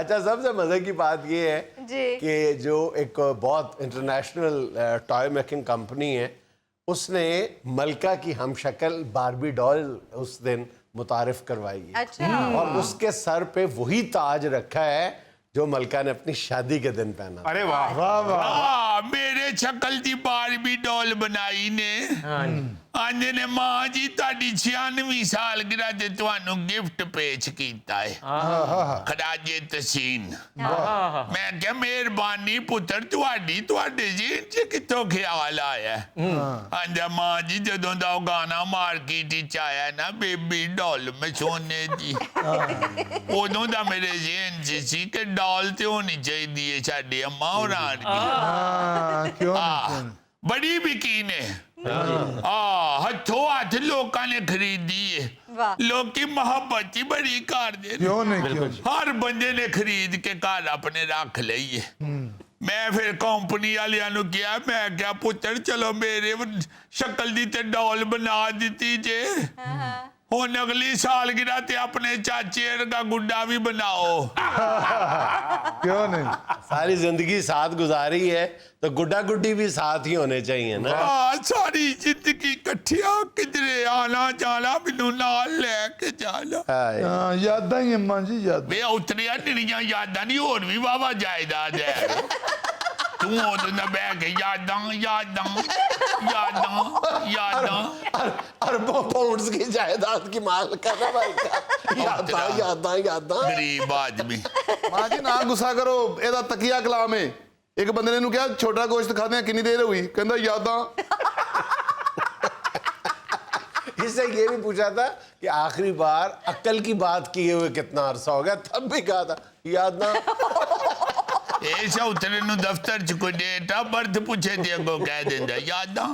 اچھا سب سے مزے کی بات یہ ہے کہ جو ایک بہت انٹرنیشنل ٹوائے میکنگ کمپنی ہے اس نے ملکہ کی ہم شکل باربی ڈال اس دن متعارف کروائی ہے اور اس کے سر پہ وہی تاج رکھا ہے جو ملکہ نے اپنی شادی کے دن پہنا. ارے واہ واہ واہ میرے شکل دی باربی ڈال بنائی نے آنجے نے ماں جی تاڑی 96 سال گرہ دے توانو گفٹ پیچ کیتا ہے خراج تحسین. میں کیا مہربانی پتر تواڈے جی انچے کتوں خیال آیا ہے. آنجا ماں جی جدوں دا گانا مارکیٹ وچ آیا نا بیبی ڈال میں سونے دی ادوں دا میرے ذہن چ سی کہ ڈال تے ہونی چاہیے دی ساڈی اماں ہوراں دی بڑی بکین ہے ہتھوں ہاتھ لوکاں نے خریدی ہے لوگ کی محبت ہی بڑی کار دے ہر بندے نے خرید کے کار اپنے رکھ لئی ہے. میں پھر کمپنی والیاں نو کیا میں کیا پتر چلو میرے شکل دی تے ڈال بنا دیتی جے ہن اگلی سال گرہ تے اپنے چاچے کا گڈا بھی بناؤ. کیوں نہیں ساری زندگی ساتھ گزاری ہے تو گڈا گڈی بھی ساتھ ہی ہونے چاہیے نا. ساری زندگی کٹھیا کدھرے آنا جانا مینوں نال لے کے جانا. یاداں ہی اماں جی یاد بے اتریاں نڑیاں یاداں نہیں اور بھی واہ جائیداد ہے. توں ادھر نہ بہ کے یاداں اربوں پاؤنڈز کی جائیداد کی مالک ہے نا بھائی. یاداں غریب آدمی. ماں جی نہ غصہ کرو یہ تکیہ کلام ہے. ایک بندے نے انہوں کیا چھوٹا گوشت کھاتے ہیں کنی دیر ہوئی کہندہ یاداں. اس سے یہ بھی پوچھا تھا کہ آخری بار عقل کی بات کیے ہوئے کتنا عرصہ ہو گیا تب بھی کہا تھا یاداں. ایسا اترے نو دفتر چکو ڈیٹ آف برتھ پوچھے دیا کو کہہ دیندہ یاداں.